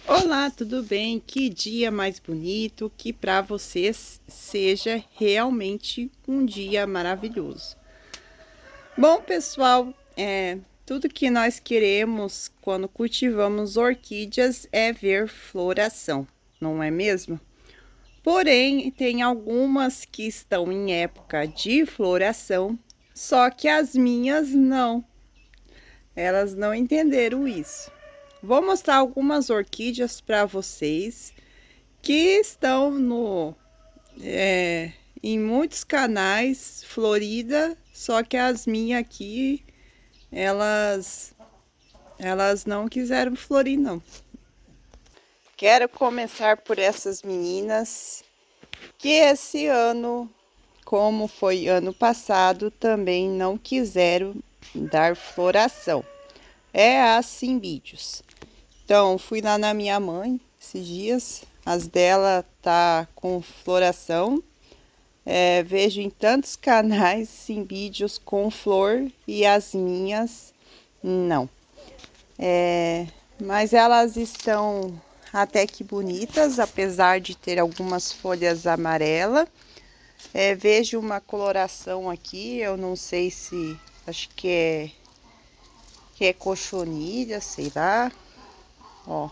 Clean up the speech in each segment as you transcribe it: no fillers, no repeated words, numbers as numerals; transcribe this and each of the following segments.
Olá, tudo bem? Que dia mais bonito, que para vocês seja realmente um dia maravilhoso. Bom, pessoal, tudo que nós queremos quando cultivamos orquídeas é ver floração, não é mesmo? Porém, tem algumas que estão em época de floração, só que as minhas não. Elas não entenderam isso. Vou mostrar algumas orquídeas para vocês que estão em muitos canais florida, só que as minhas aqui, elas não quiseram florir não. Quero começar por essas meninas que esse ano, como foi ano passado, também não quiseram dar floração. É as cimbídeos. Então, fui lá na minha mãe esses dias, as dela tá com floração. Vejo em tantos canais cimbídeos com flor e as minhas não. Mas elas estão até que bonitas, apesar de ter algumas folhas amarelas. Vejo uma coloração aqui, eu não sei se, acho que é cochonilha, sei lá. Ó.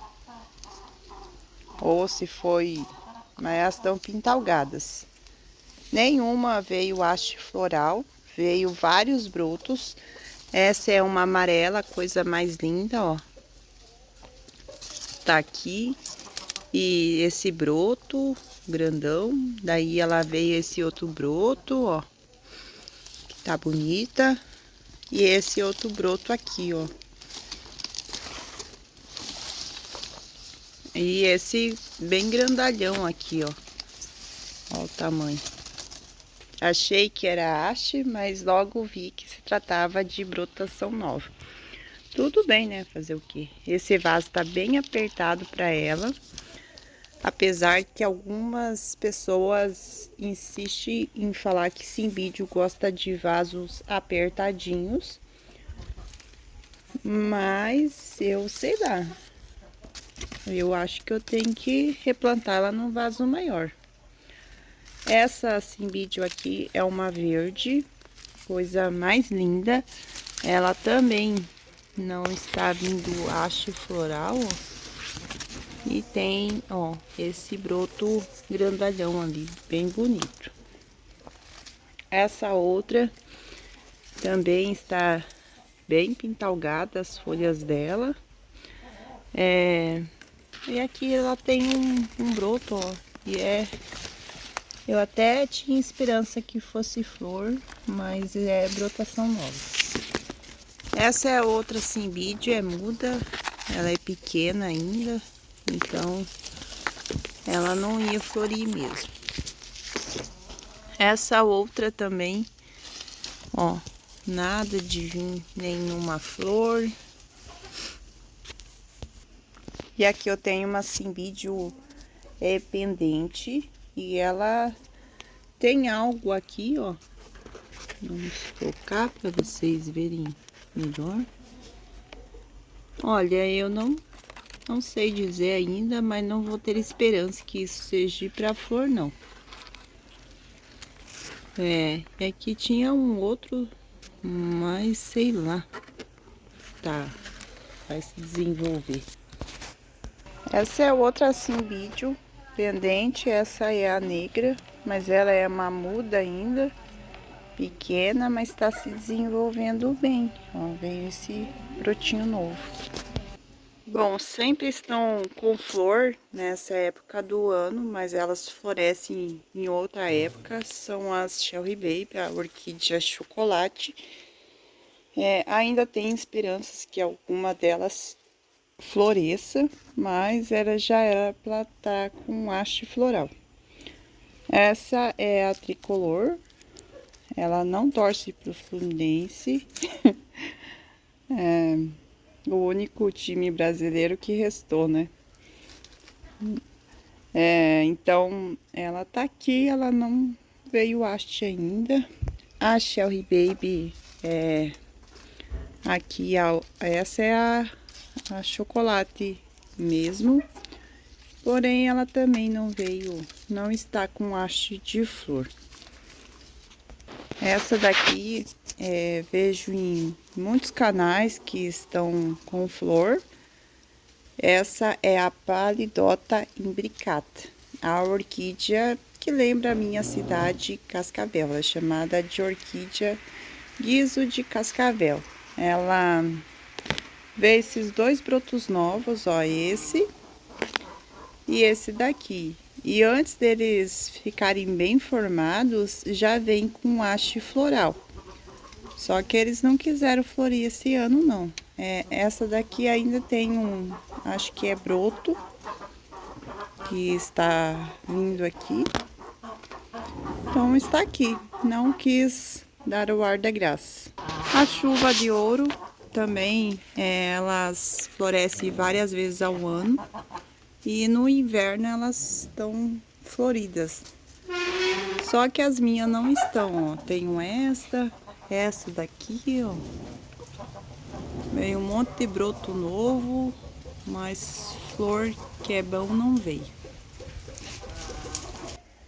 Ou se foi, mas elas estão pintalgadas. Nenhuma veio haste floral, veio vários brotos. Essa é uma amarela, coisa mais linda, ó. Tá aqui. E esse broto grandão, daí ela veio esse outro broto, ó. Que tá bonita. E esse outro broto aqui, ó. E esse bem grandalhão aqui, ó. Ó o tamanho. Achei que era haste, mas logo vi que se tratava de brotação nova. Tudo bem, né? Fazer o quê? Esse vaso tá bem apertado para ela. Apesar que algumas pessoas insistem em falar que cimbídio gosta de vasos apertadinhos. Mas eu sei lá. Eu acho que eu tenho que replantar ela num vaso maior. Essa cimbídio aqui é uma verde, coisa mais linda. Ela também não está vindo haste floral, ó. E tem, ó, esse broto grandalhão ali, bem bonito. Essa outra também está bem pintalgada as folhas dela. E aqui ela tem um broto, ó, e eu até tinha esperança que fosse flor, mas é brotação nova. Essa é outra cimbídio, é muda, ela é pequena ainda, então ela não ia florir mesmo. Essa outra também, ó, nada de vir nenhuma flor. E aqui eu tenho uma cimbídio pendente e ela tem algo aqui, ó. Vamos focar para vocês verem melhor. Olha, eu não sei dizer ainda, mas não vou ter esperança que isso seja para flor, não. E aqui tinha um outro, mas sei lá. Tá, vai se desenvolver. Essa é outra cimbídio pendente, essa é a negra, mas ela é uma muda ainda, pequena, mas está se desenvolvendo bem. Ó, veio esse brotinho novo. Bom, sempre estão com flor nessa época do ano, mas elas florescem em outra época. São as Cherry Baby, a orquídea chocolate. Ainda tem esperanças que alguma delas floresça, mas ela já era para estar com haste floral. Essa é a tricolor. Ela não torce para o Fluminense. O único time brasileiro que restou, né? Então, ela tá aqui, ela não veio haste ainda. A Cherry Baby, aqui, essa é a chocolate mesmo. Porém, ela também não está com haste de flor. Essa daqui, vejo em muitos canais que estão com flor. Essa é a Palidota imbricata, a orquídea que lembra a minha cidade, Cascavel. É chamada de orquídea guiso de Cascavel. Ela vê esses dois brotos novos, ó, esse e esse daqui. E antes deles ficarem bem formados, já vem com haste floral. Só que eles não quiseram florir esse ano, não. Essa daqui ainda tem acho que é broto, que está vindo aqui. Então está aqui, não quis dar o ar da graça. A chuva de ouro também, elas florescem várias vezes ao ano. E no inverno elas estão floridas. Só que as minhas não estão, ó. Tenho essa daqui, ó. Veio um monte de broto novo, mas flor que é bom não veio.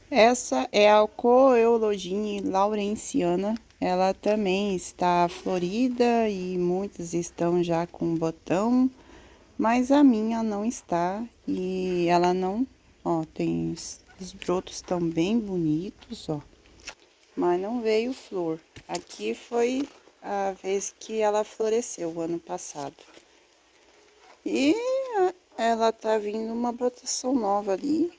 Essa é a Coeologine laurenciana. Ela também está florida e muitas estão já com botão. Mas a minha não está e ela não, ó, os brotos estão bem bonitos, ó. Mas não veio flor. Aqui foi a vez que ela floresceu, o ano passado. E ela tá vindo uma brotação nova ali.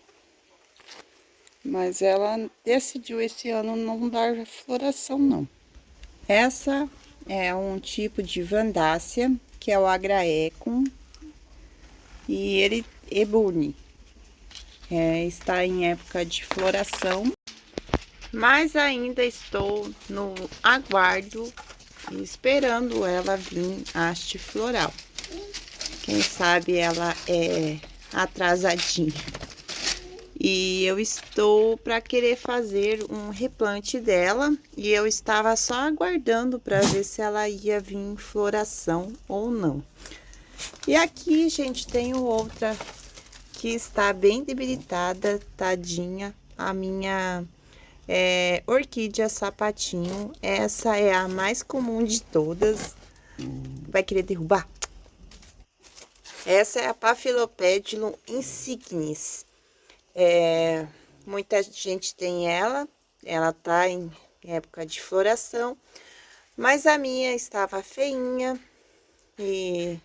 Mas ela decidiu esse ano não dar floração, não. Essa é um tipo de Vandácea, que é o Agraecum. E ele ebune, está em época de floração, mas ainda estou no aguardo, esperando ela vir haste floral. Quem sabe ela é atrasadinha. E eu estou para querer fazer um replante dela, e eu estava só aguardando para ver se ela ia vir em floração ou não. E aqui, gente, tenho outra que está bem debilitada, tadinha, a minha orquídea sapatinho. Essa é a mais comum de todas. Vai querer derrubar? Essa é a Papilopedilum insignis. Muita gente tem ela tá em época de floração, mas a minha estava feinha e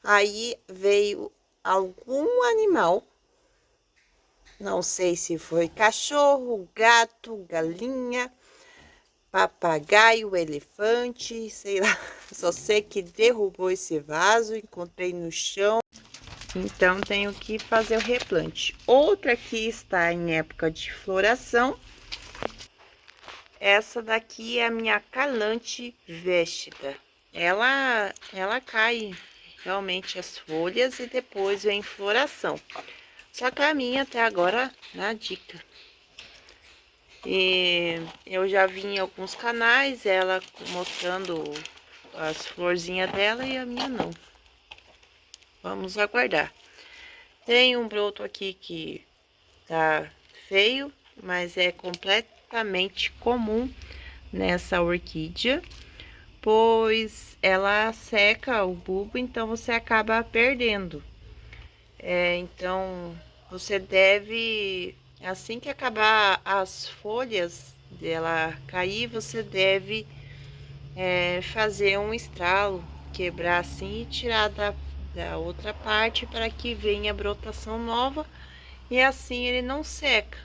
aí veio algum animal, não sei se foi cachorro, gato, galinha, papagaio, elefante, sei lá. Só sei que derrubou esse vaso, encontrei no chão. Então tenho que fazer o replante. Outra que está em época de floração. Essa daqui é a minha Calante vestida. Ela cai realmente as folhas e depois vem floração. Só que a minha até agora na dica. E eu já vi em alguns canais ela mostrando as florzinhas dela e a minha não. Vamos aguardar. Tem um broto aqui que tá feio, mas é completamente comum nessa orquídea, pois ela seca o bulbo, então você acaba perdendo. Então você deve, assim que acabar as folhas dela cair, você deve fazer um estralo, quebrar assim e tirar da outra parte para que venha brotação nova e assim ele não seca.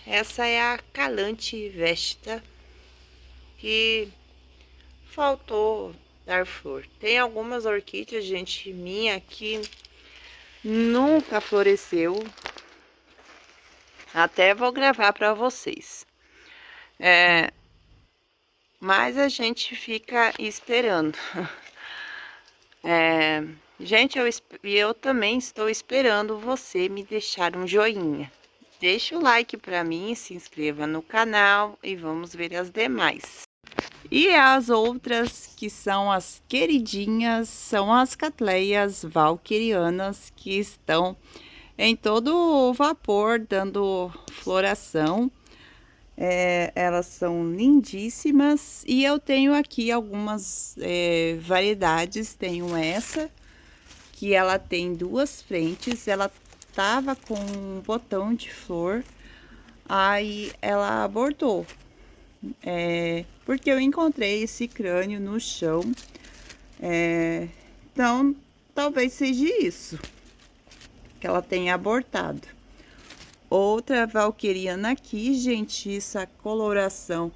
Essa é a Calante vestida que faltou dar flor. Tem algumas orquídeas, gente, minha que nunca floresceu. Até vou gravar para vocês. Mas a gente fica esperando. Gente, eu também estou esperando você me deixar um joinha. Deixa o like para mim, se inscreva no canal e vamos ver as demais. E as outras, que são as queridinhas, são as catleias valquirianas, que estão em todo o vapor, dando floração. Elas são lindíssimas. E eu tenho aqui algumas variedades. Tenho essa, que ela tem duas frentes. Ela tava com um botão de flor, aí ela abortou. Porque eu encontrei esse crânio no chão. Então, talvez seja isso, que ela tenha abortado. Outra valquiriana aqui, gente, essa coloração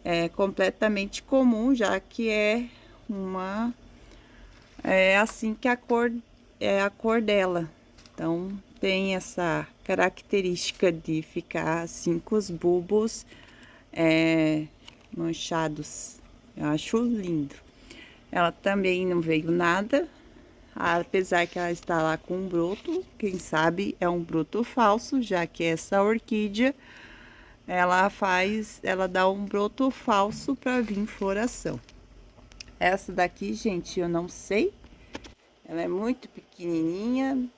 é completamente comum, já que é assim que a cor dela. Então, tem essa característica de ficar assim com os bulbos manchados. Eu acho lindo. Ela também não veio nada, apesar que ela está lá com um broto. Quem sabe é um broto falso, já que essa orquídea ela dá um broto falso para vir floração. Essa daqui, gente, eu não sei. Ela é muito pequenininha.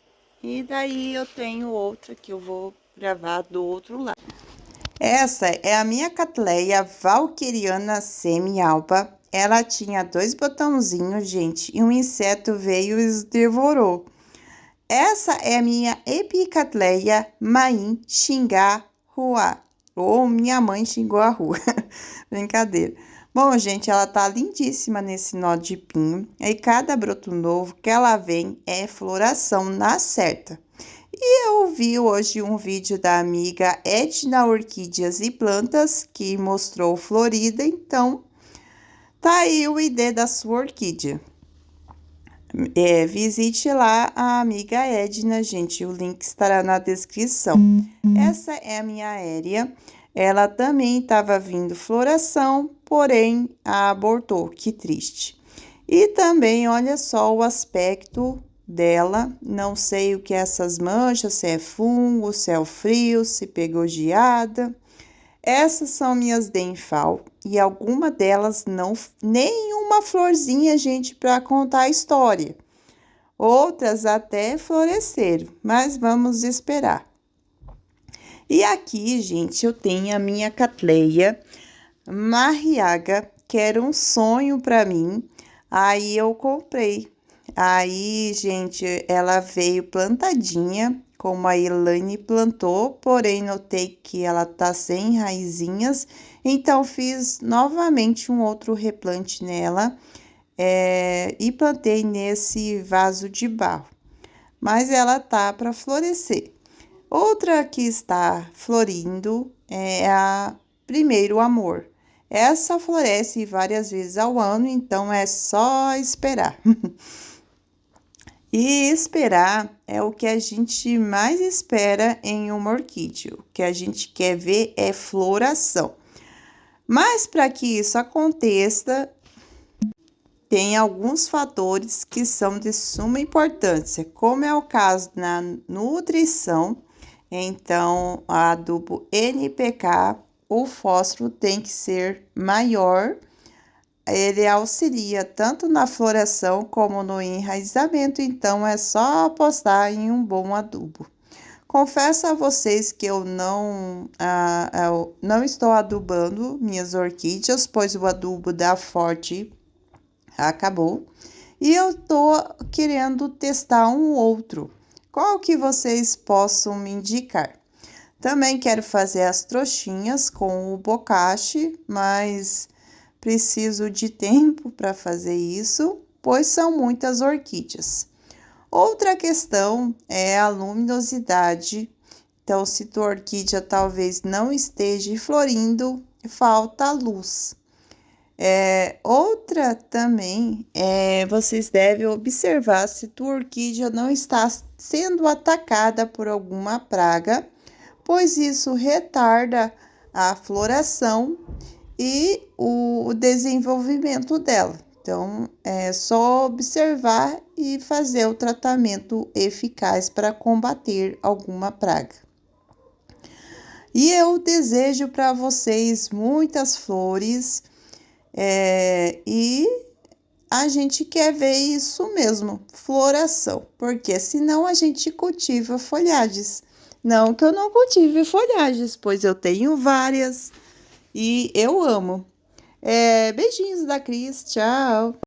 E daí eu tenho outra que eu vou gravar do outro lado. Essa é a minha catleia valquiriana semi-alba. Ela tinha 2 botãozinhos, gente, e um inseto veio e os devorou. Essa é a minha epicatleia maim xingá rua, ou minha mãe xingou a rua. Brincadeira. Bom, gente, ela tá lindíssima nesse nó de pinho. E cada broto novo que ela vem é floração na certa. E eu vi hoje um vídeo da amiga Edna Orquídeas e Plantas, que mostrou florida, então tá aí o ID da sua orquídea. Visite lá a amiga Edna, gente, o link estará na descrição. Essa é a minha aérea, ela também estava vindo floração, porém abortou, que triste. E também, olha só o aspecto dela, não sei o que é essas manchas, se é fungo, se é o frio, se pegou geada. Essas são minhas denfal e alguma delas não, nenhuma florzinha, gente, para contar a história. Outras até floresceram, mas vamos esperar. E aqui, gente, eu tenho a minha catleia Marriaga, que era um sonho para mim. Aí eu comprei. Aí, gente, ela veio plantadinha, como a Elaine plantou, porém notei que ela tá sem raizinhas, então fiz novamente um outro replante nela e plantei nesse vaso de barro. Mas ela tá para florescer. Outra que está florindo é a Primeiro Amor. Essa floresce várias vezes ao ano, então é só esperar. E esperar é o que a gente mais espera em uma orquídea. O que a gente quer ver é floração. Mas para que isso aconteça, tem alguns fatores que são de suma importância, como é o caso na nutrição. Então, o adubo NPK, o fósforo tem que ser maior. Ele auxilia tanto na floração como no enraizamento, então é só apostar em um bom adubo. Confesso a vocês que eu não estou adubando minhas orquídeas, pois o adubo da Forte acabou. E eu tô querendo testar um outro. Qual que vocês possam me indicar? Também quero fazer as trouxinhas com o bocache, mas preciso de tempo para fazer isso, pois são muitas orquídeas. Outra questão é a luminosidade. Então, se tua orquídea talvez não esteja florindo, falta luz. Outra também vocês devem observar se tua orquídea não está sendo atacada por alguma praga, pois isso retarda a floração e o desenvolvimento dela. Então, é só observar e fazer o tratamento eficaz para combater alguma praga. E eu desejo para vocês muitas flores E a gente quer ver isso mesmo, floração, porque senão a gente cultiva folhagens. Não que eu não cultive folhagens, pois eu tenho várias e eu amo. Beijinhos da Cris, tchau!